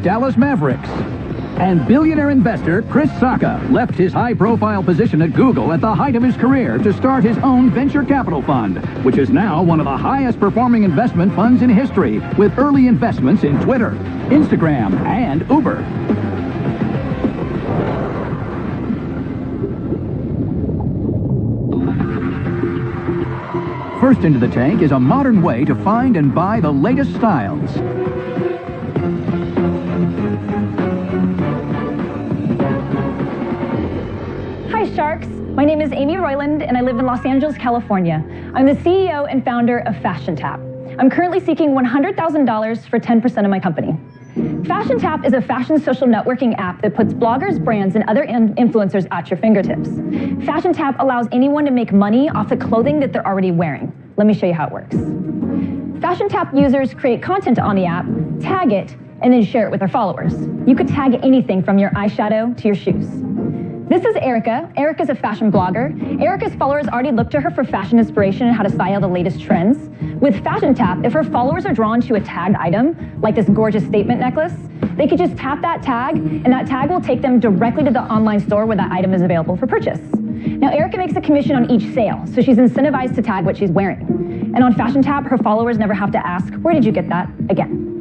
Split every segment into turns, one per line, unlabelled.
Dallas Mavericks. And billionaire investor Chris Sacca left his high-profile position at Google at the height of his career to start his own venture capital fund, which is now one of the highest-performing investment funds in history, with early investments in Twitter, Instagram, and Uber. First into the tank is a modern way to find and buy the latest styles.
Hi Sharks, my name is Amy Royland and I live in Los Angeles, California. I'm the CEO and founder of Fashion Tap. I'm currently seeking $100,000 for 10% of my company. Fashion Tap is a fashion social networking app that puts bloggers, brands, and other influencers at your fingertips. Fashion Tap allows anyone to make money off the clothing that they're already wearing. Let me show you how it works. Fashion Tap users create content on the app, tag it, and then share it with their followers. You could tag anything from your eyeshadow to your shoes. This is Erica. Erica's a fashion blogger. Erica's followers already look to her for fashion inspiration and how to style the latest trends. With Fashion Tap, if her followers are drawn to a tagged item, like this gorgeous statement necklace, they could just tap that tag, and that tag will take them directly to the online store where that item is available for purchase. Now, Erica makes a commission on each sale, so she's incentivized to tag what she's wearing. And on Fashion Tap, her followers never have to ask, where did you get that again?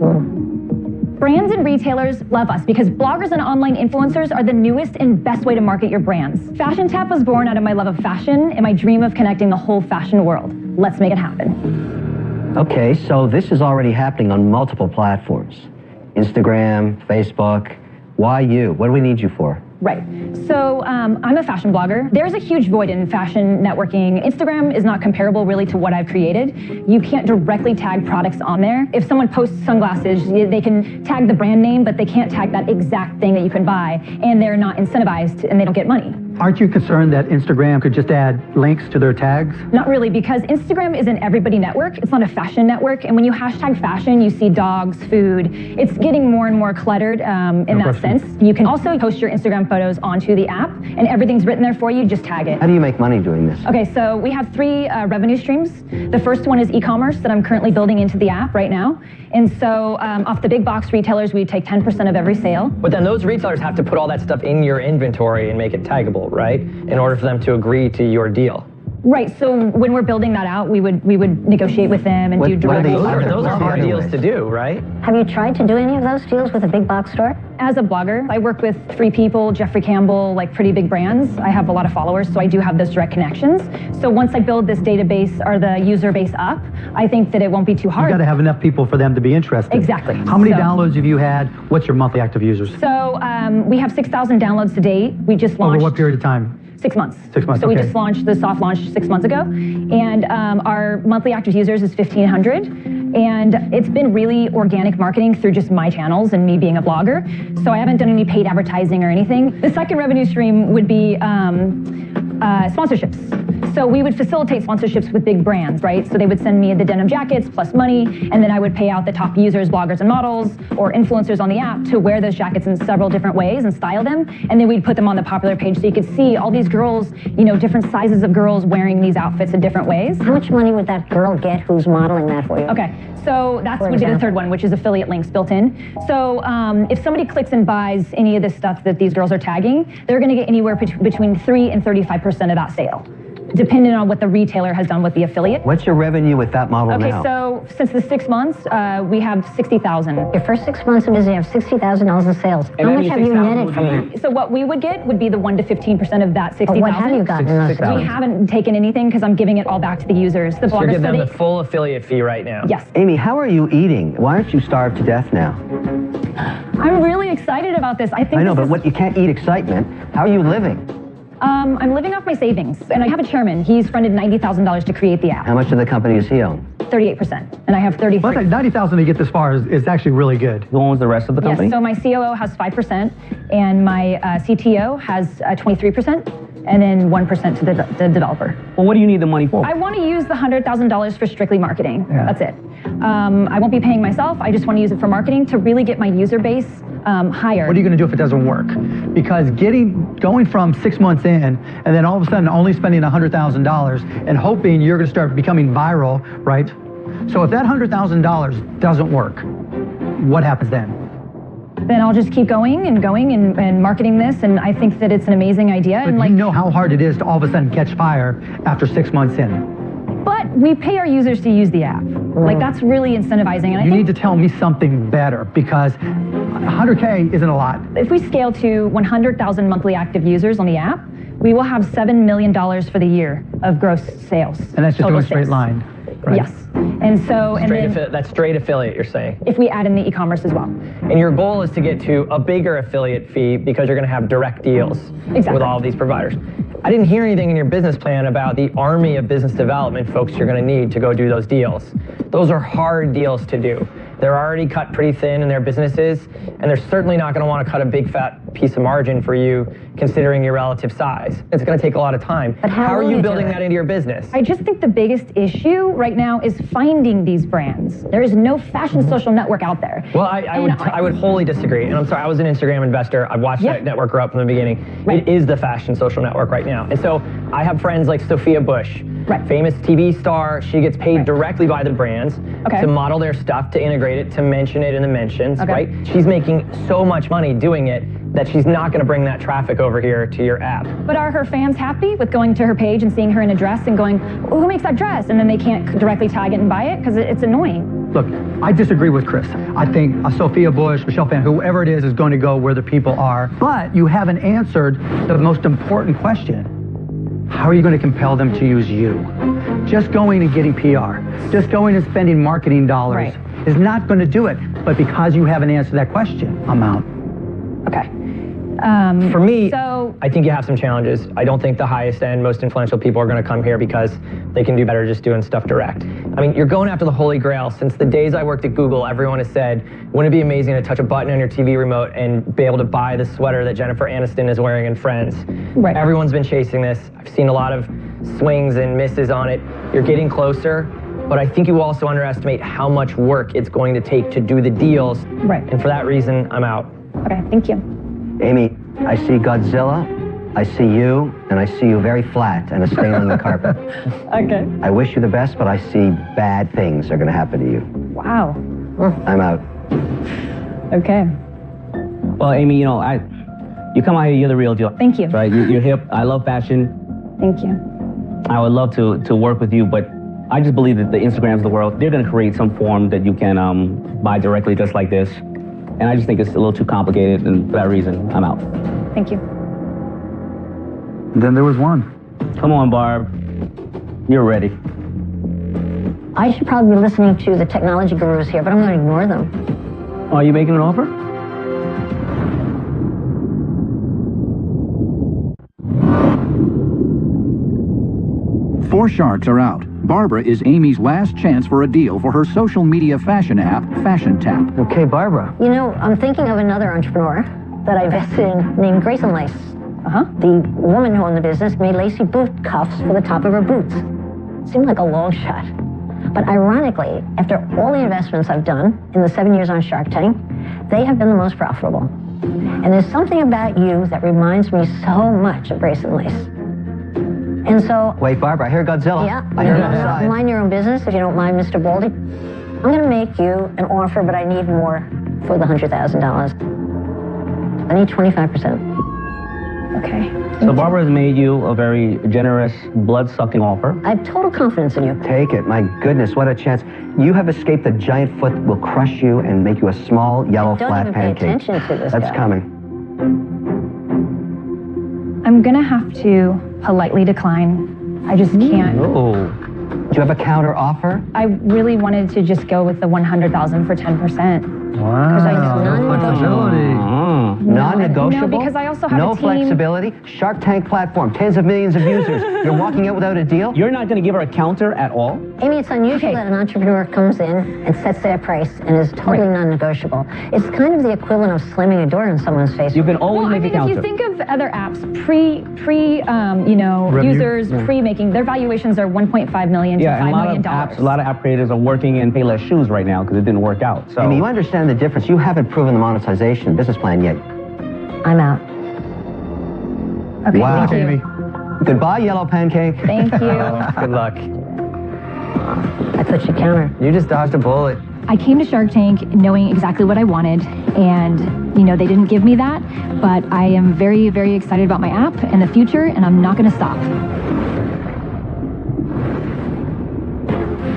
Brands and retailers love us because bloggers and online influencers are the newest and best way to market your brands. Fashion Tap was born out of my love of fashion and my dream of connecting the whole fashion world. Let's make it happen.
Okay, so this is already happening on multiple platforms. Instagram, Facebook. Why you? What do we need you for?
Right. So I'm a fashion blogger. There's a huge void in fashion networking. Instagram is not comparable really to what I've created. You can't directly tag products on there. If someone posts sunglasses, they can tag the brand name, but they can't tag that exact thing that you can buy, and they're not incentivized and they don't get money.
Aren't you concerned that Instagram could just add links to their tags?
Not really, because Instagram is an everybody network. It's not a fashion network. And when you hashtag fashion, you see dogs, food. It's getting more and more cluttered in that sense. You can also post your Instagram photos onto the app, and everything's written there for you. Just tag it.
How do you make money doing this?
Okay, so we have three revenue streams. The first one is e-commerce that I'm currently building into the app right now. And so off the big box retailers, we take 10% of every sale.
But then those retailers have to put all that stuff in your inventory and make it taggable, right? In order for them to agree to your deal.
Right, so when we're building that out, we would negotiate with them and do direct.
Those are hard deals to do, right?
Have you tried to do any of those deals with a big box store?
As a blogger, I work with 3 people, Jeffrey Campbell, like pretty big brands. I have a lot of followers, so I do have those direct connections. So once I build this database or the user base up, I think that it won't be too hard.
You got to have enough people for them to be interested.
Exactly.
How many downloads have you had? What's your monthly active users?
So we have 6,000 downloads to date. We just launched.
Over what period of time?
6 months.
6 months,
So
okay.
we just launched the soft launch 6 months ago. And our monthly active users is 1,500. And it's been really organic marketing through just my channels and me being a blogger. So I haven't done any paid advertising or anything. The second revenue stream would be sponsorships. So we would facilitate sponsorships with big brands, right? So they would send me the denim jackets plus money, and then I would pay out the top users, bloggers and models, or influencers on the app to wear those jackets in several different ways and style them. And then we'd put them on the popular page so you could see all these girls, you know, different sizes of girls wearing these outfits in different ways.
How much money would that girl get who's modeling that for you?
Okay, so that would be the third one, which is affiliate links built in. So if somebody clicks and buys any of this stuff that these girls are tagging, they're gonna get anywhere between 3 and 35% of that sale, depending on what the retailer has done with the affiliate.
What's your revenue with that model now?
Okay, so since the 6 months, we have 60,000.
Your first 6 months of business, you have $60,000 in sales. How much have you netted from that?
So what we would get would be the 1 to 15% of that 60,000.
What have you gotten in those sales?
We haven't taken anything because I'm giving it all back to the users. The bloggers.
So you're giving them the full affiliate fee right now.
Yes.
Amy, how are you eating? Why aren't you starved to death now?
I'm really excited about this. I
know, but what you can't eat excitement. How are you living?
I'm living off my savings, and I have a chairman. He's funded $90,000 to create the app.
How much of the company does he own?
38%, and I have 33%.
Well, 90,000 to get this far is actually really good.
Who owns the rest of the company?
Yes, so my COO has 5%, and my CTO has 23%, and then 1% to the developer.
Well, what do you need the money for?
I want to use the $100,000 for strictly marketing. Yeah. That's it. I won't be paying myself. I just want to use it for marketing to really get my user base higher.
What are you going to do if it doesn't work? Because going from 6 months in and then all of a sudden only spending $100,000 and hoping you're going to start becoming viral, right? So if that $100,000 doesn't work, what happens then?
then I'll just keep going and marketing this, and I think that it's an amazing idea.
But
and
you know how hard it is to all of a sudden catch fire after 6 months in.
But we pay our users to use the app. Like, that's really incentivizing. And
You need to tell me something better, because 100K isn't a lot.
if we scale to 100,000 monthly active users on the app, we will have $7 million for the year of gross sales.
And that's just
total
doing straight
sales.
line, right?
Yes. And so,
That's straight affiliate, you're saying.
if we add in the e-commerce as well.
And your goal is to get to a bigger affiliate fee because you're going to have direct deals
Exactly.
with all of these providers. I didn't hear anything in your business plan about the army of business development folks you're going to need to go do those deals. Those are hard deals to do. They're already cut pretty thin in their businesses, and they're certainly not going to want to cut a big fat piece of margin for you considering your relative size. It's going to take a lot of time.
But how
are
will
you
you do
building
it?
that into your business?
I just think the biggest issue right now is finding these brands. There is no fashion social network out there.
Well, I would wholly didisagree. And I'm sorry, I was an Instagram investor. I've watched that network grow up from the beginning.
Right.
It is the fashion social network right now. And so I have friends like Sophia Bush,
Right.
famous TV star. She gets paid directly by the brands
Okay.
to model their stuff, to integrate it, to mention it in the mentions,
Okay.
right? She's making so much money doing it that she's not going to bring that traffic over here to your app.
But are her fans happy with going to her page and seeing her in a dress and going, oh, who makes that dress? And then they can't directly tag it and buy it because it's annoying.
Look, I disagree with Chris. I think Sophia Bush, Michelle Phan, whoever it is going to go where the people are. But you haven't answered the most important question. How are you going to compel them to use you? Just going and getting PR, just going and spending marketing dollars is not going to do it. But because you haven't answered that question, I'm out.
Okay.
For me,
so
I think you have some challenges. I don't think the highest end, most influential people are going to come here because they can do better just doing stuff direct. I mean, you're going after the holy grail. Since the days I worked at Google, everyone has said, wouldn't it be amazing to touch a button on your TV remote and be able to buy the sweater that Jennifer Aniston is wearing in Friends?
Right.
Everyone's been chasing this. I've seen a lot of swings and misses on it. You're getting closer, but I think you also underestimate how much work it's going to take to do the deals.
Right.
And for that reason, I'm out.
Okay, thank you.
Amy, I see Godzilla, I see you, and I see you very flat and a stain on the carpet.
Okay.
I wish you the best, but I see bad things are going to happen to you.
Wow.
I'm out.
Okay.
Well, Amy, you know, you come out here, you're the real deal.
Thank you.
Right? You're hip. I love fashion.
Thank you.
I would love to work with you, but I just believe that the Instagrams of the world, they're going to create some form that you can buy directly just like this. And I just think it's a little too complicated, and for that reason, I'm out.
Thank you.
Then there was one.
Come on, Barb. You're ready.
I should probably be listening to the technology gurus here, but I'm going to ignore them.
Are you making an offer?
Four sharks are out. Barbara is Amy's last chance for a deal for her social media fashion app, Fashion Tap.
Okay, Barbara.
You know, I'm thinking of another entrepreneur that I invested in named Grace and Lace. The woman who owned the business made lacy boot cuffs for the top of her boots. Seemed like a long shot. But ironically, after all the investments I've done in the 7 years on Shark Tank, they have been the most profitable. And there's something about you that reminds me so much of Grace and Lace. And so...
Wait, Barbara, I hear Godzilla.
Yeah,
I hear it outside.
mind your own business, if you don't mind, Mr. Baldy. I'm going to make you an offer, but I need more for the $100,000. I need 25%.
Okay.
So Barbara has made you a very generous, blood-sucking offer.
I have total confidence in you.
Take it. My goodness, what a chance. You have escaped a giant foot that will crush you and make you a small, yellow,
Don't
flat
even pay
pancake.
attention to this
That's
guy.
coming.
I'm going to have to politely decline. I just can't.
Oh. Do you have a counter offer?
I really wanted to just go with the $100,000 for 10%.
Wow.
I know.
Flexibility.
Non-negotiable?
No, because I also have
no
a team.
flexibility. Shark Tank platform, tens of millions of users. You're walking out without a deal?
You're not going to give her a counter at all?
Amy, it's unusual that an entrepreneur comes in and sets their price and is totally non-negotiable. It's kind of the equivalent of slamming a door in someone's face.
You can always
Well, I
make
mean,
a
if
counter.
you think of other apps,
Revenue?
users pre-making, their valuations are 1.5 million to
Yeah, and
$5
a lot
million.
of apps, a lot of app creators are working in Payless shoes right now because it didn't work out. So
Amy, you understand the difference. You haven't proven the monetization business plan yet.
I'm out.
Okay,
Wow.
thank you.
Amy.
Goodbye, yellow pancake.
Thank you.
Good luck.
I thought you counter.
You just dodged a bullet.
I came to Shark Tank knowing exactly what I wanted, and they didn't give me that, but I am very, very excited about my app and the future, and I'm not going to stop.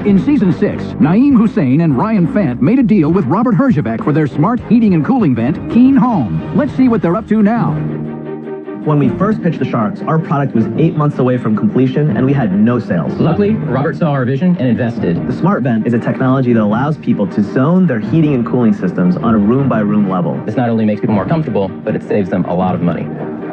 In Season 6, Naeem Hussein and Ryan Fant made a deal with Robert Herjavec for their smart heating and cooling vent, Keen Home. Let's see what they're up to now.
When we first pitched the Sharks, our product was 8 months away from completion and we had no sales.
Luckily, Robert saw our vision and invested.
The Smart Vent is a technology that allows people to zone their heating and cooling systems on a room-by-room level.
This not only makes people more comfortable, but it saves them a lot of money.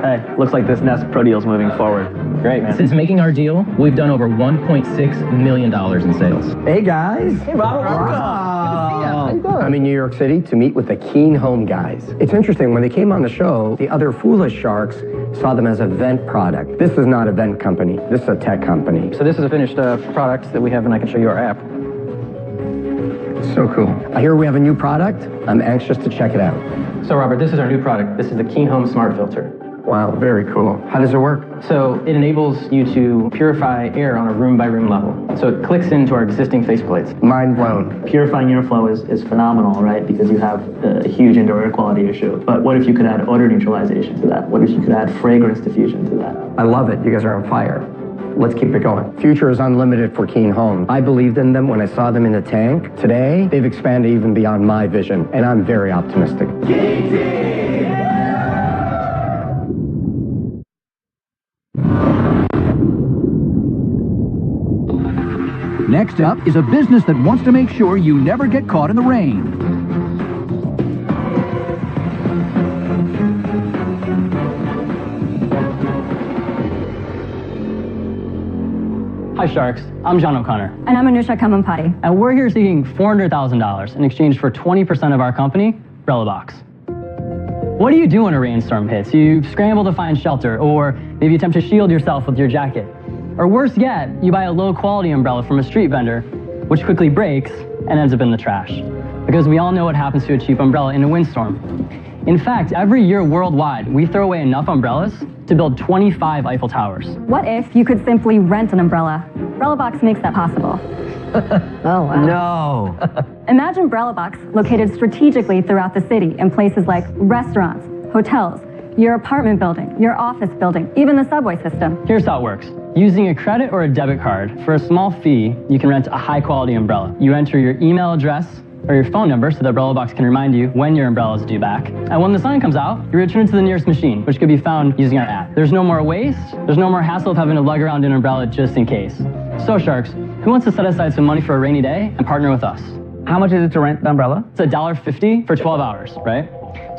Hey, looks like this Nest Pro deal is moving forward.
Great, man. Since making our deal, we've done over $1.6 million in sales.
Hey, guys.
Hey, Robert.
How you doing? I'm in New York City to meet with the Keen Home guys. It's interesting, when they came on the show, the other foolish sharks saw them as a vent product. This is not a vent company. This is a tech company.
So this is a finished product that we have, and I can show you our app.
So cool. I hear we have a new product. I'm anxious to check it out.
So Robert, this is our new product. This is the Keen Home Smart Filter.
Wow, very cool. How does it work?
So it enables you to purify air on a room-by-room level. So it clicks into our existing faceplates.
Mind blown.
Purifying airflow is phenomenal, right? Because you have a huge indoor air quality issue. But what if you could add odor neutralization to that? What if you could add fragrance diffusion to that?
I love it. You guys are on fire. Let's keep it going. Future is unlimited for Keen Home. I believed in them when I saw them in the tank. Today, they've expanded even beyond my vision, and I'm very optimistic.
Next up is a business that wants to make sure you never get caught in the rain.
Hi Sharks, I'm John O'Connor.
And I'm Anusha Kamampati.
And we're here seeking $400,000 in exchange for 20% of our company, Umbrella. What do you do when a rainstorm hits? You scramble to find shelter, or maybe attempt to shield yourself with your jacket. Or worse yet, you buy a low-quality umbrella from a street vendor, which quickly breaks and ends up in the trash. Because we all know what happens to a cheap umbrella in a windstorm. In fact, every year worldwide, we throw away enough umbrellas to build 25 Eiffel Towers.
What if you could simply rent an umbrella? Umbrella makes that possible.
Oh, wow. No.
Imagine Umbrella located strategically throughout the city in places like restaurants, hotels, your apartment building, your office building, even the subway system.
Here's how it works. Using a credit or a debit card, for a small fee, you can rent a high-quality umbrella. You enter your email address or your phone number so the Umbrella can remind you when your umbrella is due back. And when the sun comes out, you return it to the nearest machine, which could be found using our app. There's no more waste, there's no more hassle of having to lug around an umbrella just in case. So Sharks, who wants to set aside some money for a rainy day and partner with us?
How much is it to rent the umbrella?
It's $1.50 for 12 hours, right?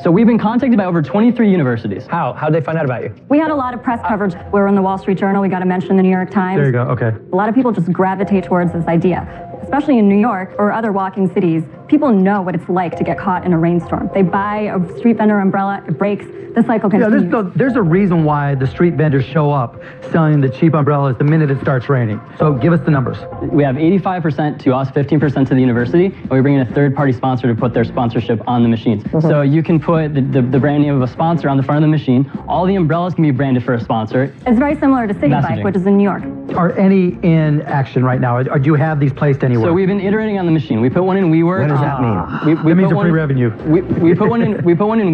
So we've been contacted by over 23 universities.
How'd they find out about you?
We had a lot of press coverage. We were in the Wall Street Journal. We got a mention in the New York Times.
There you go, okay.
A lot of people just gravitate towards this idea. Especially in New York or other walking cities, people know what it's like to get caught in a rainstorm. They buy a street vendor umbrella, it breaks, the cycle continues.
Yeah, there's a reason why the street vendors show up selling the cheap umbrellas the minute it starts raining. So give us the numbers.
We have 85% to us, 15% to the university, and we bring in a third-party sponsor to put their sponsorship on the machines. So you can put the brand name of a sponsor on the front of the machine. All the umbrellas can be branded for a sponsor.
It's very similar to City Bike, which is in New York.
Are any in action right now? Or do you have these placed anywhere?
So we've been iterating on the machine. We put one in WeWork.
What does that mean?
That means a free revenue.
We put one in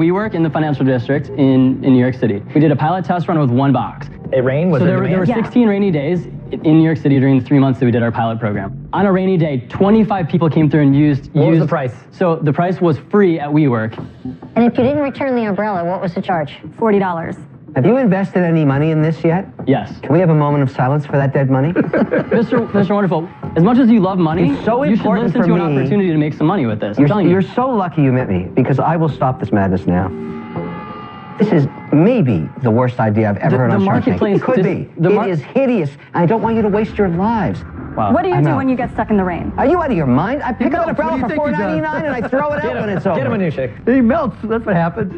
WeWork in the financial district in New York City. We did a pilot test run with one box.
It rained? Was
there were 16 rainy days in New York City during the 3 months that we did our pilot program. On a rainy day, 25 people came through and used...
What was the price?
So the price was free at WeWork.
And if you didn't return the umbrella, what was the charge?
$40.
Have you invested any money in this yet?
Yes.
Can we have a moment of silence for that dead money?
Mr. Wonderful, as much as you love money,
it's so
you should
important
listen
for
to
me.
an opportunity to make some money with this. I'm telling you.
You're so lucky you met me, because I will stop this madness now. This is maybe the worst idea I've ever heard on Shark Tank. It could be. It is hideous, and I don't want you to waste your lives.
Wow.
What do you do when you get stuck in the rain?
Are you out of your mind? I pick up an umbrella for $4.99 and I throw it out when it's over.
Get him a new shake.
He melts. That's what happens.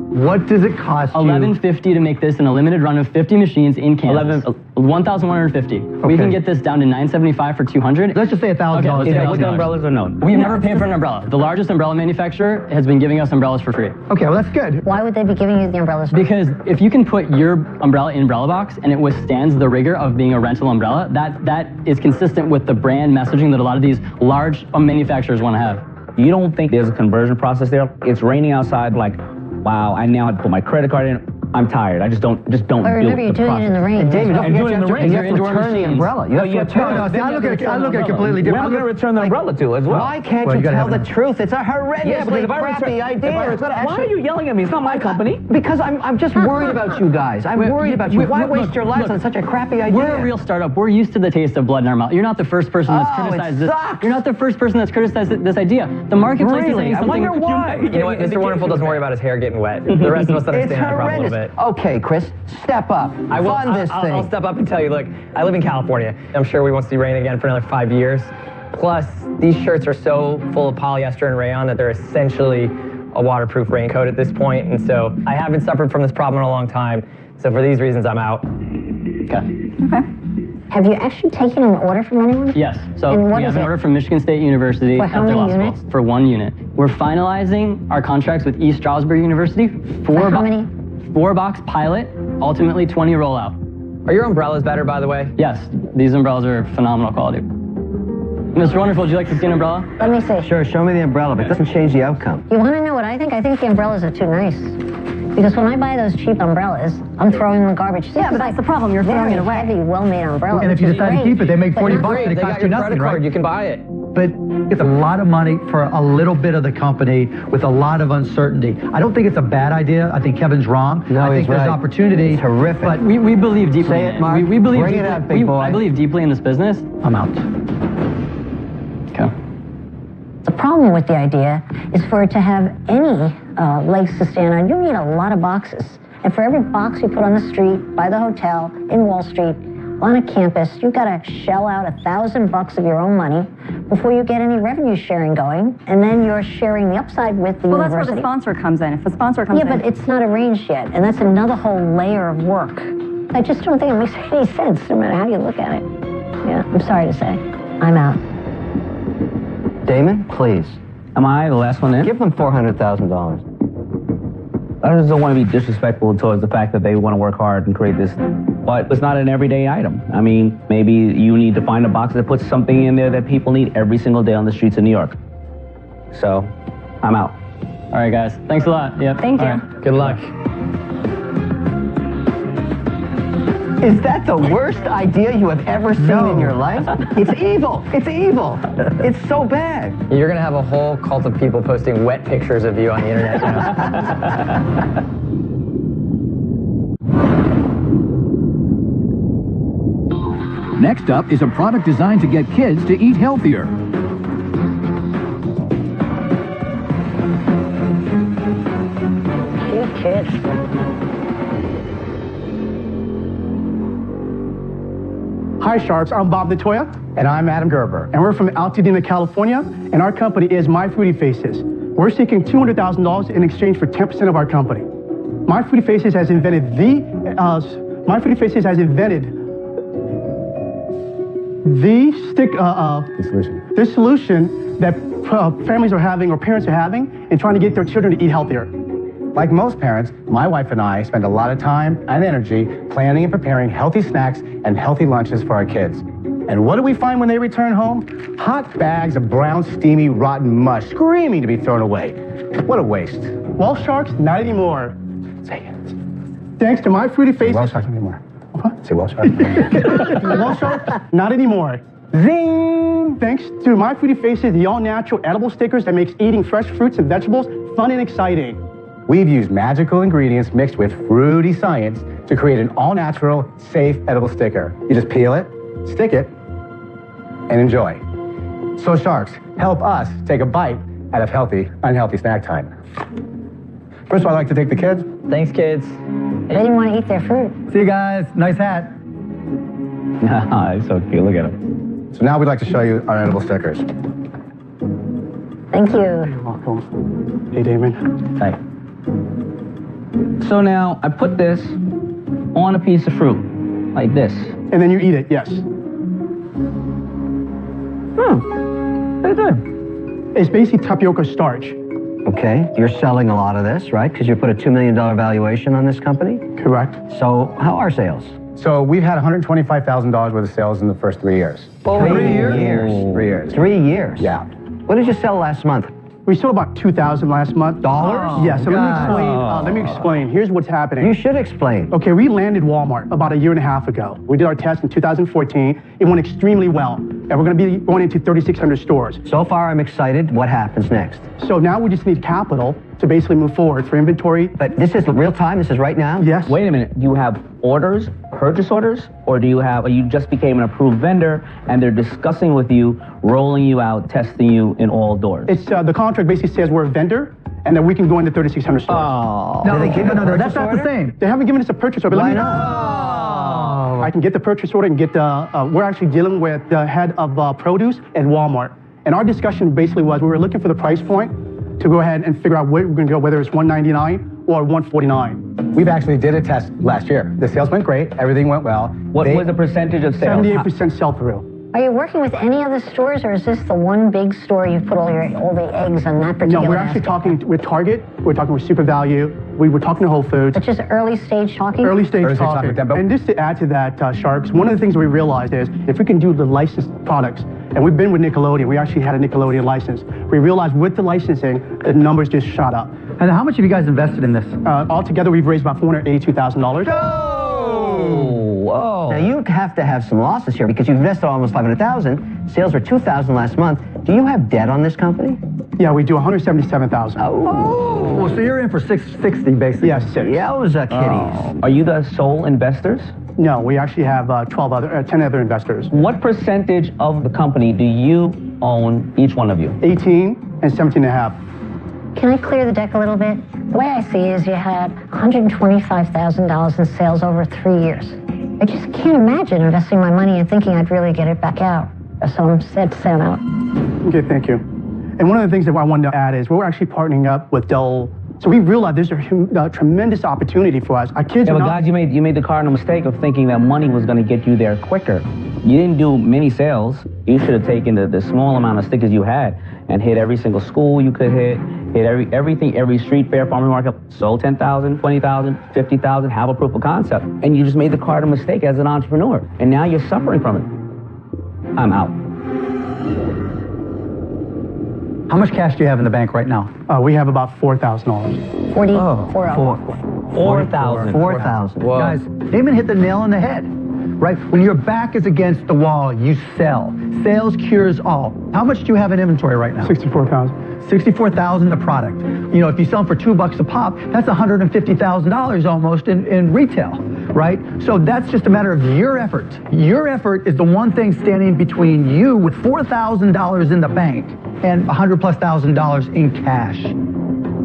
What does it cost you?
$11.50 to make this in a limited run of 50 machines in Kansas. $1,150. We can get this down to $975 for 200.
Let's just say $1,000.
Is that with umbrellas or no?
We've never paid for an umbrella. The largest umbrella manufacturer has been giving us umbrellas for free.
Okay, well that's good.
Why would they be giving you the umbrellas?
Because if you can put your umbrella in umbrella box and it withstands the rigor of being a rental umbrella, that is consistent with the brand messaging that a lot of these large manufacturers want to have.
You don't think there's a conversion process there? It's raining outside, like, wow, I now have to put my credit card in. I'm tired. I just don't
But remember, you're doing it in the rain.
And David,
I'm doing it in the rain.
You have to return the umbrella. You have to return
No, see, I look at it completely different.
I'm going to return the umbrella too as well.
Why can't you tell the truth? It's a horrendously crappy idea.
Why are you yelling at me? It's not my company.
Because I'm just worried about you guys. I'm worried about you. Why waste your lives on such a crappy idea?
We're a real startup. We're used to the taste of blood in our mouth. You're not the first person that's criticized this. You're not the first person that's criticized this idea. The marketplace is saying something.
I wonder why.
You know what? Mr. Wonderful doesn't worry about his hair getting wet. The rest of us understand that problem a little bit.
Okay, Chris, step up. Fund this thing.
I'll step up and tell you, look, I live in California. I'm sure we won't see rain again for another 5 years. Plus, these shirts are so full of polyester and rayon that they're essentially a waterproof raincoat at this point. And so I haven't suffered from this problem in a long time. So for these reasons, I'm out.
Okay. Have you actually taken an order from anyone?
Yes. So we have an order from Michigan State University
for how many units?
For 1 unit. We're finalizing our contracts with East Stroudsburg University.
For how many?
4-box pilot, ultimately 20 rollout.
Are your umbrellas better, by the way?
Yes, these umbrellas are phenomenal quality. Mr. Wonderful, would you like to see an umbrella?
Let me see.
Sure, show me the umbrella, but it doesn't change the outcome.
You want to know what I think? I think the umbrellas are too nice. Because when I buy those cheap umbrellas, I'm throwing them in the garbage.
Yeah, but that's the problem. You're throwing it away.
Heavy, well-made umbrellas.
And if you decide to keep it, they make 40 bucks and it costs you nothing, right?
You can buy it.
But it's a lot of money for a little bit of the company with a lot of uncertainty. I don't think it's a bad idea. I think Kevin's wrong.
No,
I think
he's
there's
right.
opportunity.
It's horrific.
But we believe deeply.
Say it, Mark.
We believe
Bring
deeply.
it out, big boy.
I believe deeply in this business.
I'm out.
Okay.
The problem with the idea is for it to have any legs to stand on, you need a lot of boxes. And for every box you put on the street, by the hotel, in Wall Street, on a campus, you've got to shell out $1,000 of your own money before you get any revenue sharing going, and then you're sharing the upside with the university.
Well, that's where the sponsor comes in. If the sponsor comes in...
Yeah, but it's not arranged yet, and that's another whole layer of work. I just don't think it makes any sense, no matter how you look at it. Yeah, I'm sorry to say. I'm out.
Damon, please.
Am I the last one in?
Give them $400,000.
I just don't want to be disrespectful towards the fact that they want to work hard and create this, but it's not an everyday item. I mean, maybe you need to find a box that puts something in there that people need every single day on the streets of New York. So, I'm out.
All right, guys. Thanks a lot. Yep.
Thank you.
Right. Good luck.
Is that the worst idea you have ever seen in your life? It's evil. It's evil. It's so bad.
You're going to have a whole cult of people posting wet pictures of you on the internet now.
Next up is a product designed to get kids to eat healthier.
Cute kids.
Hi Sharks, I'm Bob Natoya.
And I'm Adam Gerber.
And we're from Altadena, California, and our company is My Fruity Faces. We're seeking $200,000 in exchange for 10% of our company. My Fruity Faces has invented this solution that families are having or parents are having in trying to get their children to eat healthier.
Like most parents, my wife and I spend a lot of time and energy planning and preparing healthy snacks and healthy lunches for our kids. And what do we find when they return home? Hot bags of brown, steamy, rotten mush screaming to be thrown away. What a waste.
Well, Sharks, not anymore.
Say it.
Thanks to My Fruity Faces.
Well, Sharks, not anymore. What? Say well, Sharks.
Well, Sharks, not anymore. Zing! Thanks to My Fruity Faces, the all-natural edible stickers that makes eating fresh fruits and vegetables fun and exciting.
We've used magical ingredients mixed with fruity science to create an all-natural, safe, edible sticker. You just peel it, stick it, and enjoy. So Sharks, help us take a bite out of healthy, unhealthy snack time. First of all, I'd like to take the kids.
Thanks, kids.
They didn't want to eat their fruit.
See you guys. Nice hat.
It's so cute. Look at him.
So now we'd like to show you our edible stickers.
Thank you.
You're welcome. Hey, Damon.
Hey.
So now I put this on a piece of fruit, like this.
And then you eat it, yes.
Very good.
It's basically tapioca starch.
Okay, you're selling a lot of this, right? Because you put a $2 million valuation on this company?
Correct.
So how are sales?
So we've had $125,000 worth of sales in the first 3 years.
3 years?
3 years.
3 years?
Yeah.
What did you sell last month?
We sold about $2,000 last month.
Dollars?
Yeah, so let me explain. Here's what's happening.
You should explain.
Okay, we landed Walmart about 1.5 years ago. We did our test in 2014. It went extremely well. And we're going to be going into 3,600 stores.
So far, I'm excited. What happens next?
So now we just need capital to basically move forward for inventory.
But this is real time? This is right now?
Yes.
Wait a minute. Do you have orders, purchase orders? Or you just became an approved vendor and they're discussing with you, rolling you out, testing you in all doors?
It's the contract basically says we're a vendor and that we can go into 3,600 stores.
Oh.
No, that's not the same.
They haven't given us a purchase order. But
Why
let me I can get the purchase order and get the, we're actually dealing with the head of produce at Walmart. And our discussion basically was we were looking for the price point to go ahead and figure out where we're going to go, whether it's $199 or $149.
We've actually did a test last year. The sales went great. Everything went well.
What was the percentage of sales?
78% sell-through.
Are you working with any other stores, or is this the one big store you've put all the eggs on that particular?
No, we're actually talking with Target. We're talking with Super Value. We were talking to Whole Foods.
But just early stage talking?
Early stage talking. And just to add to that, Sharks, one of the things we realized is if we can do the licensed products, and we've been with Nickelodeon, we actually had a Nickelodeon license. We realized with the licensing, the numbers just shot up.
And how much have you guys invested in this?
Altogether, we've raised about $482,000.
Whoa! Now you have to have some losses here because you've invested almost $500,000. Sales were $2,000 last month. Do you have debt on this company?
Yeah, we do $177,000.
Oh, so you're in for 660 basically.
Yes,
Yowza kitties.
Are you the sole investors?
No, we actually have 10 other investors.
What percentage of the company do you own, each one of you?
18 and 17.5.
Can I clear the deck a little bit? The way I see it is you had $125,000 in sales over 3 years. I just can't imagine investing my money and thinking I'd really get it back out. So I'm sad to say I'm out.
Okay, thank you. And one of the things that I wanted to add is we're actually partnering up with Dell. So we realized there's a tremendous opportunity for us. Our kids
but guys, you made the cardinal mistake of thinking that money was going to get you there quicker. You didn't do many sales. You should have taken the small amount of stickers you had and hit every single school you could hit everything, every street fair, farmers market, sold 10,000, 20,000, 50,000, have a proof of concept. And you just made the cardinal mistake as an entrepreneur. And now you're suffering from it. I'm out.
How much cash do you have in the bank right now?
We have about $4,000.
4,000.
Guys, Damon hit the nail on the head, right? When your back is against the wall, you sell. Sales cures all. How much do you have in inventory right now?
64,000.
64,000 the product. You know, if you sell them for $2 a pop, that's $150,000 almost in retail, right? So that's just a matter of your effort. Your effort is the one thing standing between you with $4,000 in the bank and $100,000+ in cash.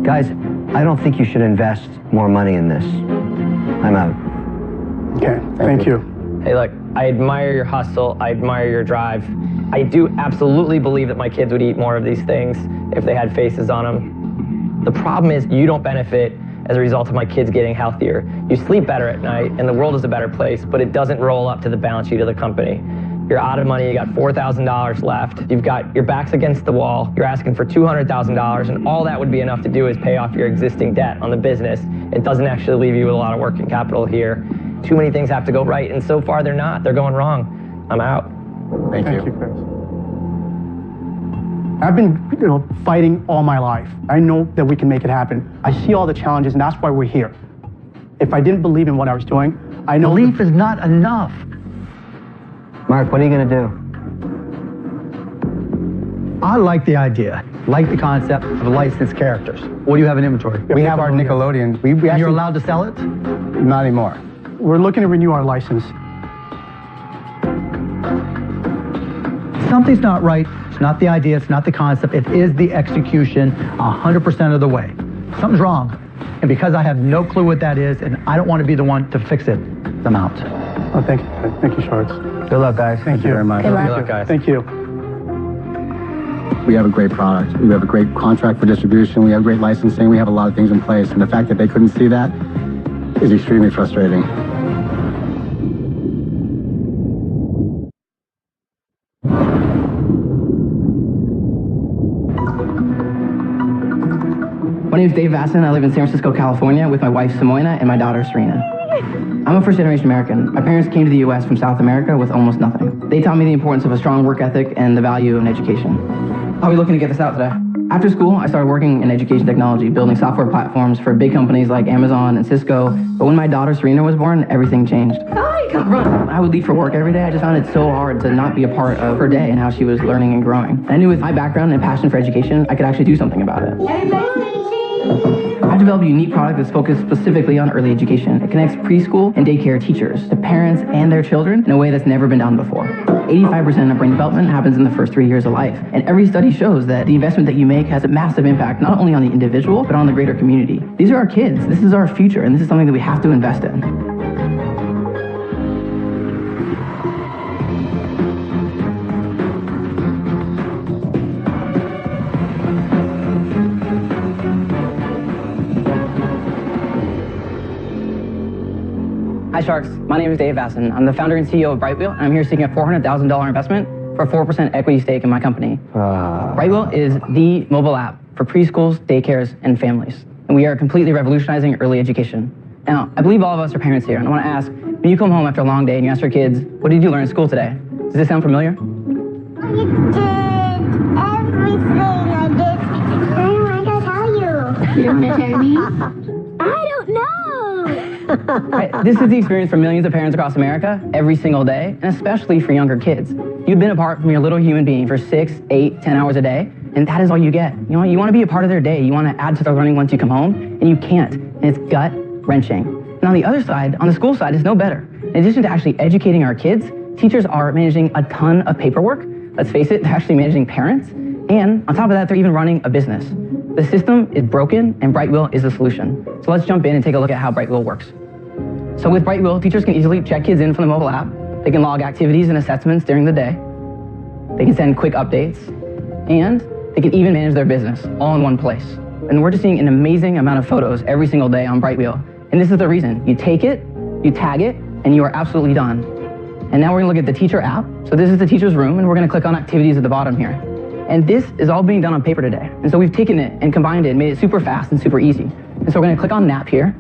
Guys, I don't think you should invest more money in this. I'm out.
Okay, thank you.
Hey, look, I admire your hustle. I admire your drive. I do absolutely believe that my kids would eat more of these things if they had faces on them. The problem is you don't benefit as a result of my kids getting healthier. You sleep better at night and the world is a better place, but it doesn't roll up to the balance sheet of the company. You're out of money, you got $4,000 left. You've got your back's against the wall. You're asking for $200,000 and all that would be enough to do is pay off your existing debt on the business. It doesn't actually leave you with a lot of working capital here. Too many things have to go right and so far they're not. They're going wrong. I'm out.
Thank you.
Chris. I've been fighting all my life. I know that we can make it happen. I see all the challenges, and that's why we're here. If I didn't believe in what I was doing, I know...
Belief is not enough.
Mark, what are you going to do?
I like the idea, like the concept of licensed characters. What do you have in inventory?
We have our Nickelodeon. We actually,
you're allowed to sell it?
Not anymore.
We're looking to renew our license.
Something's not right. It's not the idea, it's not the concept, it is the execution 100% of the way. Something's wrong. And because I have no clue what that is, and I don't want to be the one to fix it, I'm out.
Oh, thank you. Thank you, Sharks.
Good luck, guys.
Thank you
very much.
Good
luck, guys.
Thank you.
We have a great product. We have a great contract for distribution. We have great licensing. We have a lot of things in place. And the fact that they couldn't see that is extremely frustrating.
My name is Dave Vasson. I live in San Francisco, California with my wife Simoina and my daughter Serena. I'm a first-generation American. My parents came to the U.S. from South America with almost nothing. They taught me the importance of a strong work ethic and the value of an education. How are we looking to get this out today? After school, I started working in education technology, building software platforms for big companies like Amazon and Cisco. But when my daughter Serena was born, everything changed. Run. I would leave for work every day. I just found it so hard to not be a part of her day and how she was learning and growing. I knew with my background and passion for education, I could actually do something about it. I've developed a unique product that's focused specifically on early education. It connects preschool and daycare teachers to parents and their children in a way that's never been done before. 85% of brain development happens in the first 3 years of life. And every study shows that the investment that you make has a massive impact, not only on the individual, but on the greater community. These are our kids. This is our future, and this is something that we have to invest in. Hi Sharks, my name is Dave Vasson. I'm the founder and CEO of Brightwheel, and I'm here seeking a $400,000 investment for a 4% equity stake in my company. Brightwheel is the mobile app for preschools, daycares, and families. And we are completely revolutionizing early education. Now, I believe all of us are parents here, and I want to ask, when you come home after a long day and you ask your kids, what did you learn in school today? Does this sound familiar?
I did everything. I did. I don't want to tell you. You don't want to tell me? I don't know.
Right, this is the experience for millions of parents across America every single day, and especially for younger kids. You've been apart from your little human being for 6, 8, 10 hours a day, and that is all you get. You know, you want to be a part of their day. You want to add to their learning once you come home, and you can't. And it's gut-wrenching. And on the other side, on the school side, it's no better. In addition to actually educating our kids, teachers are managing a ton of paperwork. Let's face it, they're actually managing parents. And on top of that, they're even running a business. The system is broken, and Brightwheel is the solution. So let's jump in and take a look at how Brightwheel works. So with Brightwheel, teachers can easily check kids in from the mobile app. They can log activities and assessments during the day. They can send quick updates. And they can even manage their business all in one place. And we're just seeing an amazing amount of photos every single day on Brightwheel. And this is the reason. You take it, you tag it, and you are absolutely done. And now we're going to look at the teacher app. So this is the teacher's room, and we're going to click on activities at the bottom here. And this is all being done on paper today. And so we've taken it and combined it and made it super fast and super easy. And so we're going to click on nap here.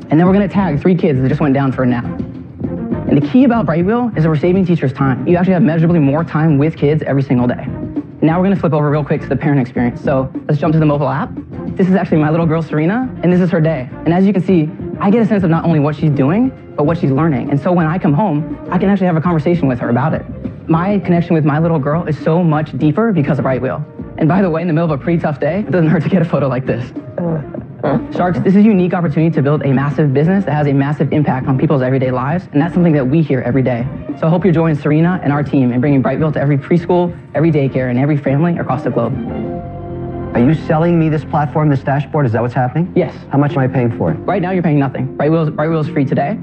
And then we're going to tag 3 kids that just went down for a nap. And the key about Brightwheel is that we're saving teachers time. You actually have measurably more time with kids every single day. And now we're going to flip over real quick to the parent experience. So let's jump to the mobile app. This is actually my little girl, Serena, and this is her day. And as you can see, I get a sense of not only what she's doing, but what she's learning. And so when I come home, I can actually have a conversation with her about it. My connection with my little girl is so much deeper because of Brightwheel. And by the way, in the middle of a pretty tough day, it doesn't hurt to get a photo like this. Sharks, this is a unique opportunity to build a massive business that has a massive impact on people's everyday lives, and that's something that we hear every day. So I hope you're joining Serena and our team in bringing Brightwheel to every preschool, every daycare, and every family across the globe.
Are you selling me this platform, this dashboard? Is that what's happening?
Yes.
How much am I paying for it?
Right now, you're paying nothing. Brightwheel is free today.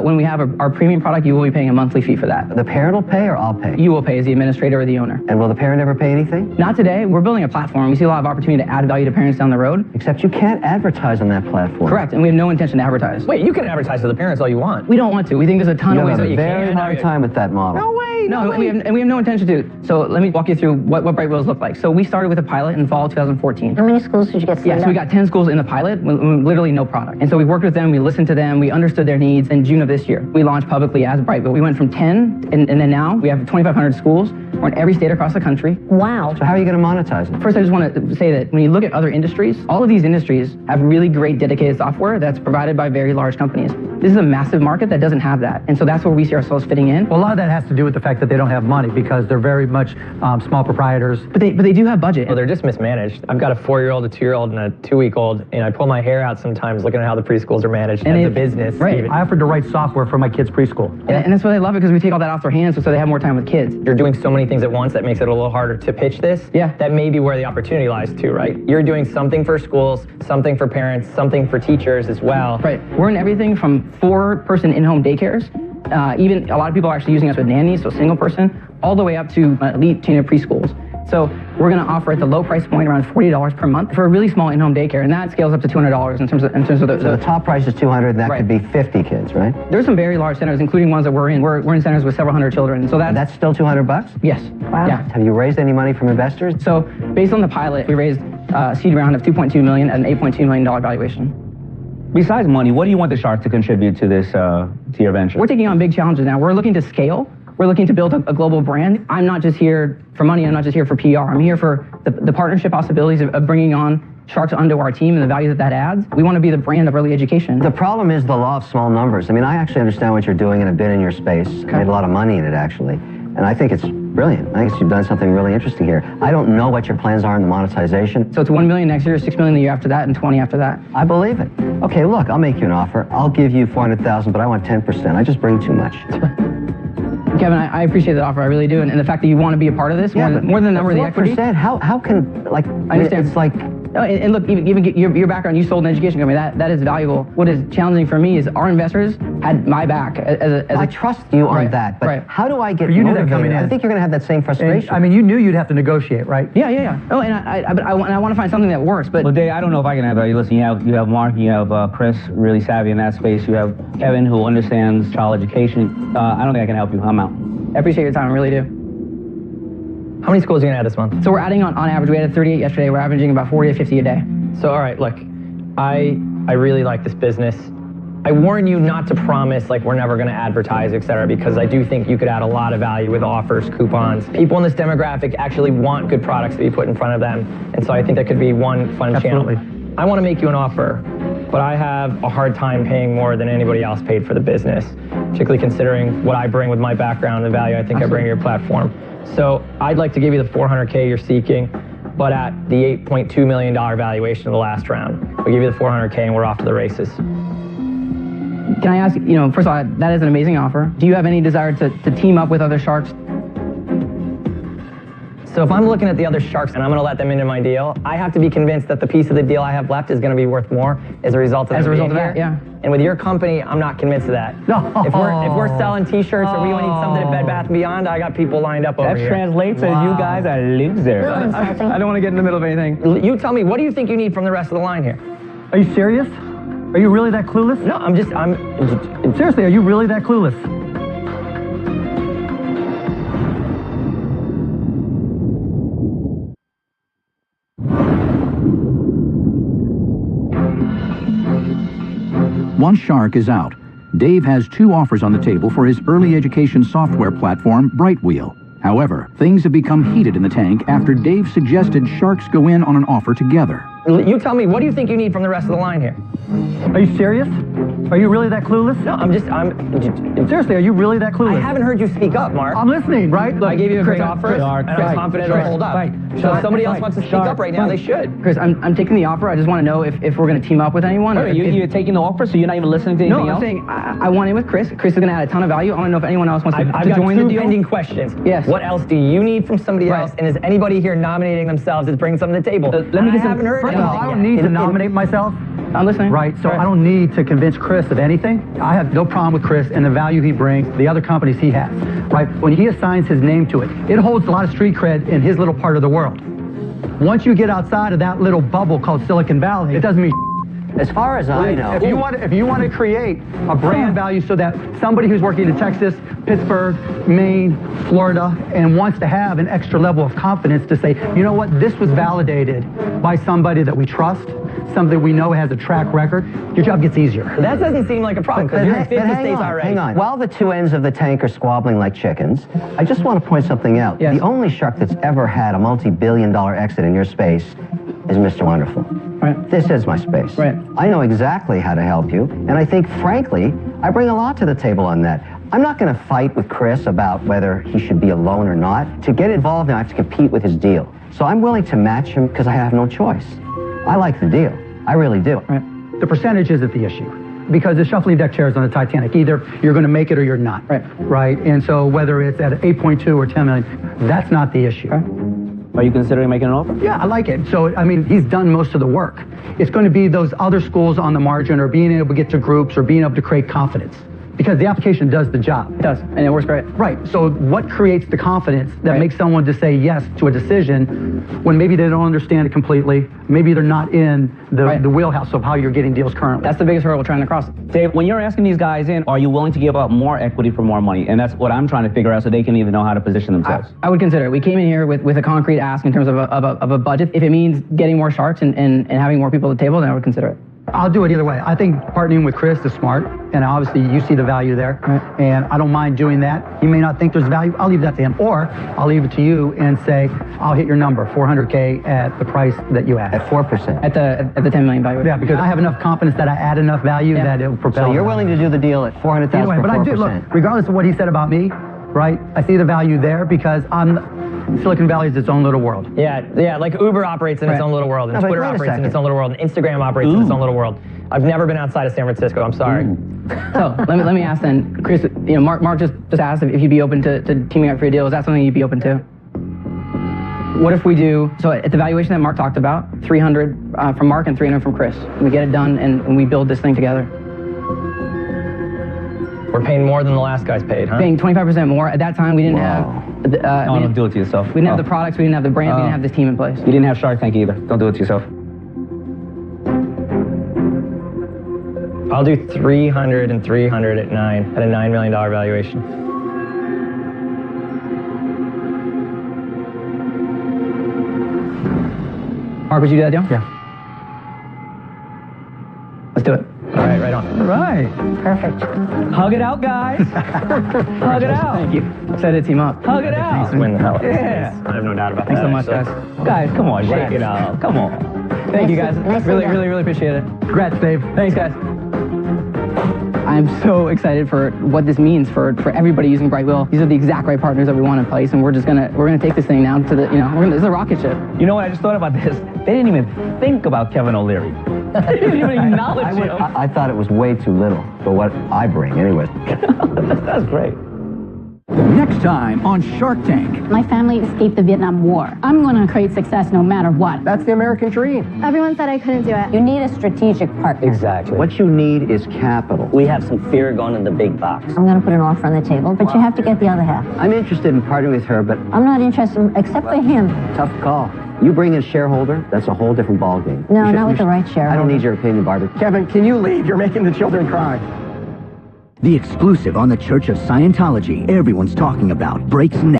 When we have our premium product, you will be paying a monthly fee for that.
The parent will pay or I'll pay?
You will pay as the administrator or the owner.
And will the parent ever pay anything?
Not today. We're building a platform. We see a lot of opportunity to add value to parents down the road.
Except you can't advertise on that platform.
Correct, and we have no intention to advertise.
Wait, you can advertise to the parents all you want.
We don't want to. We think there's a ton of ways that you can.
You have a very hard time with that model.
No way.
No, we have no intention to. So let me walk you through what Brightwheels look like. So we started with a pilot in fall 2014.
How many schools did you get signed up?
So we got 10 schools in the pilot with literally no product. And so we worked with them, we listened to them, we understood their needs. In June of this year, we launched publicly as Brightwheel. We went from 10, and then now we have 2,500 schools. We're in every state across the country.
Wow.
So how are you going to monetize it?
First, I just want to say that when you look at other industries, all of these industries have really great dedicated software that's provided by very large companies. This is a massive market that doesn't have that. And so that's where we see ourselves fitting in.
Well, a lot of that has to do with the fact that they don't have money because they're very much small proprietors.
But they do have budget.
Well, they're just mismanaged. I've got a 4-year-old, a 2-year-old, and a 2-week-old, and I pull my hair out sometimes looking at how the preschools are managed as a business.
Right.
I offered to write software for my kids' preschool.
And that's why they love it, because we take all that off their hands so they have more time with kids.
You're doing so many things at once that makes it a little harder to pitch this.
Yeah.
That may be where the opportunity lies too, right? You're doing something for schools, something for parents, something for teachers as well.
Right. We're in everything from 4-person in-home daycares, even a lot of people are actually using us with nannies, so single person, all the way up to elite chain of preschools. So we're going to offer at the low price point around $40 per month for a really small in-home daycare, and that scales up to $200 in terms of the.
So the top price is $200, and that could be 50 kids, right?
There's some very large centers, including ones that we're in. We're in centers with several hundred children, so that's
still $200?
Yes.
Wow.
Yeah.
Have you raised any money from investors?
So based on the pilot, we raised a seed round of $2.2 million at an $8.2 million valuation.
Besides money, what do you want the Sharks to contribute to this, to your venture?
We're taking on big challenges now. We're looking to scale. We're looking to build a global brand. I'm not just here for money. I'm not just here for PR. I'm here for the partnership possibilities of bringing on Sharks onto our team and the value that adds. We want to be the brand of early education.
The problem is the law of small numbers. I mean, I actually understand what you're doing and have been in your space. I made a lot of money in it, actually. And I think it's brilliant. I think you've done something really interesting here. I don't know what your plans are in the monetization.
So it's $1 million next year, $6 million the year after that, and 20 after that.
I believe it. Okay, look, I'll make you an offer. I'll give you $400,000, but I want 10%. I just bring too much.
Kevin, I appreciate that offer, I really do, and the fact that you want to be a part of this, more than the number of the equity.
4%, how can, like,
I understand.
It's like...
Oh, and look, even your background, you sold an education company, that is valuable. What is challenging for me is our investors had my back
I trust you on that, but how do I get motivated? I think you're going to have that same frustration.
And, I mean, you knew you'd have to negotiate, right?
Yeah. Oh, and I want to find something that works, but...
Well, Dave, I don't know if I can have that. Listen, you have Mark, you have Chris, really savvy in that space. You have Kevin, who understands child education. I don't think I can help you. I'm out.
I appreciate your time, I really do.
How many schools are you going to add this month?
So we're adding on average, we added 38 yesterday, we're averaging about 40 to 50 a day.
So, all right, look, I really like this business. I warn you not to promise like we're never going to advertise, et cetera, because I do think you could add a lot of value with offers, coupons. People in this demographic actually want good products to be put in front of them, and so I think that could be one fun channel. I want to make you an offer, but I have a hard time paying more than anybody else paid for the business, particularly considering what I bring with my background and the value I think I bring to your platform. So I'd like to give you the $400K you're seeking, but at the $8.2 million valuation of the last round. I'll give you the $400K and we're off to the races.
Can I ask, first of all, that is an amazing offer. Do you have any desire to team up with other Sharks?
So if I'm looking at the other Sharks and I'm going to let them into my deal, I have to be convinced that the piece of the deal I have left is going to be worth more as a result of
that, yeah.
And with your company, I'm not convinced of that. No. If we're selling T-shirts or we need something at Bed Bath & Beyond, I got people lined up over here.
That translates as you guys are losers.
I don't want to get in the middle of anything.
You tell me, what do you think you need from the rest of the line here?
Are you serious? Are you really that clueless?
No, I'm
seriously, are you really that clueless?
Once Shark is out, Dave has 2 offers on the table for his early education software platform, Brightwheel. However, things have become heated in the tank after Dave suggested Sharks go in on an offer together.
You tell me, what do you think you need from the rest of the line here?
Are you serious? Are you really that clueless?
No,
seriously, are you really that clueless?
I haven't heard you speak up, Mark.
I'm listening, right?
Look, I gave you a great offer, and I'm confident it'll hold up. So if somebody else wants to speak up right now, they should.
Chris, I'm taking the offer. I just want to know if we're going to team up with anyone.
You're taking the offer, so you're not even listening to anything else?
No, I'm saying I want in with Chris. Chris is going to add a ton of value. I want to know if anyone else wants to join the deal.
I've got 2 pending questions.
Yes.
What else do you need from somebody else? And is anybody here nominating themselves to bring something to the table?
Let me get some.
I haven't heard anything
I don't need to nominate myself.
I'm listening.
Right, so I don't need to convince Chris of anything. I have no problem with Chris and the value he brings, the other companies he has. Right, when he assigns his name to it, it holds a lot of street cred in his little part of the world. Once you get outside of that little bubble called Silicon Valley, it doesn't mean
as far as I know.
If you want to create a brand value so that somebody who's working in Texas, Pittsburgh, Maine, Florida, and wants to have an extra level of confidence to say, you know what, this was validated by somebody that we trust, something we know has a track record, your job gets easier.
That doesn't seem like a problem because you're in 50 states already.
Hang on. While the 2 ends of the tank are squabbling like chickens, I just want to point something out. Yes. The only Shark that's ever had a multi-billion-dollar exit in your space is Mr. Wonderful.
Right.
This is my space.
Right.
I know exactly how to help you, and I think, frankly, I bring a lot to the table on that. I'm not going to fight with Chris about whether he should be alone or not. To get involved, I have to compete with his deal. So I'm willing to match him because I have no choice. I like the deal. I really do.
Right. The percentage isn't the issue because the shuffling deck chairs on the Titanic, either you're going to make it or you're not.
Right.
Right. And so whether it's at 8.2 or 10 million, that's not the issue.
Right.
Are you considering making an offer?
Yeah, I like it. So, I mean, he's done most of the work. It's going to be those other schools on the margin or being able to get to groups or being able to create confidence. Because the application does the job.
It does, and it works great.
Right, so what creates the confidence that makes someone to say yes to a decision when maybe they don't understand it completely, maybe they're not in the wheelhouse of how you're getting deals currently?
That's the biggest hurdle we're trying to cross.
Dave, when you're asking these guys in, are you willing to give up more equity for more money? And that's what I'm trying to figure out so they can even know how to position themselves.
I would consider it. We came in here with a concrete ask in terms of a budget. If it means getting more sharks and having more people at the table, then I would consider it.
I'll do it either way. I think partnering with Chris is smart, and obviously you see the value there, and I don't mind doing that. He may not think there's value. I'll leave that to him, or I'll leave it to you and say, I'll hit your number, 400K at the price that you ask.
At 4%.
At the 10 million value.
Yeah, because I have enough confidence that I add enough value that it will propel.
So you're willing to do the deal at 400,000 for 4%.
But I do, look, regardless of what he said about me, right, I see the value there because Silicon Valley is its own little world.
Yeah, like Uber operates in its own little world, and Twitter operates in its own little world, and Instagram operates in its own little world. I've never been outside of San Francisco, I'm sorry.
So, let me ask then, Chris, Mark just asked if you'd be open to teaming up for a deal. Is that something you'd be open to? What if we do, so at the valuation that Mark talked about, 300 from Mark and 300 from Chris, and we get it done and we build this thing together?
We're paying more than the last guy's paid, huh?
Paying 25% more. At that time, we didn't have...
don't do it to yourself.
We didn't have the products, we didn't have the brand, we didn't have this team in place.
You didn't have Shark Tank either. Don't do it to yourself.
I'll do 300 and 300 at a $9 million valuation.
Mark, would you do that deal?
Yeah.
Let's do it.
All right, right on.
All right.
Perfect.
Hug it out, guys. Hug it out. Thank you. Excited to team up. Hug it out.
Thanks, win the hell.
Yeah.
I have no doubt about
Thanks
that.
so much, guys.
Guys, come on, shake it out. Come on.
Thank you, guys. Really appreciate it.
Congrats, Dave.
Thanks, guys. I'm so excited for what this means for everybody using Brightwheel. These are the exact right partners that we want in place, and we're gonna take this thing now to the, this is a rocket ship.
You know what? I just thought about this. They didn't even think about Kevin O'Leary. They didn't even acknowledge him.
I thought it was way too little for what I bring, anyway.
That's great.
Next time on Shark Tank.
My family escaped the Vietnam War. I'm going to create success no matter what.
That's the American dream.
Everyone said I couldn't do it.
You need a strategic partner.
Exactly. What you need is capital.
We have some fear going in the big box.
I'm going to put an offer on the table, but you have to get the other half.
I'm interested in partnering with her, but
I'm not interested, except for him.
tough call. You bring in a shareholder, that's a whole different ballgame.
No, not with the right shareholder.
I don't need your opinion, Barbara.
Kevin, can you leave? You're making the children cry.
The exclusive on the Church of Scientology everyone's talking about breaks next.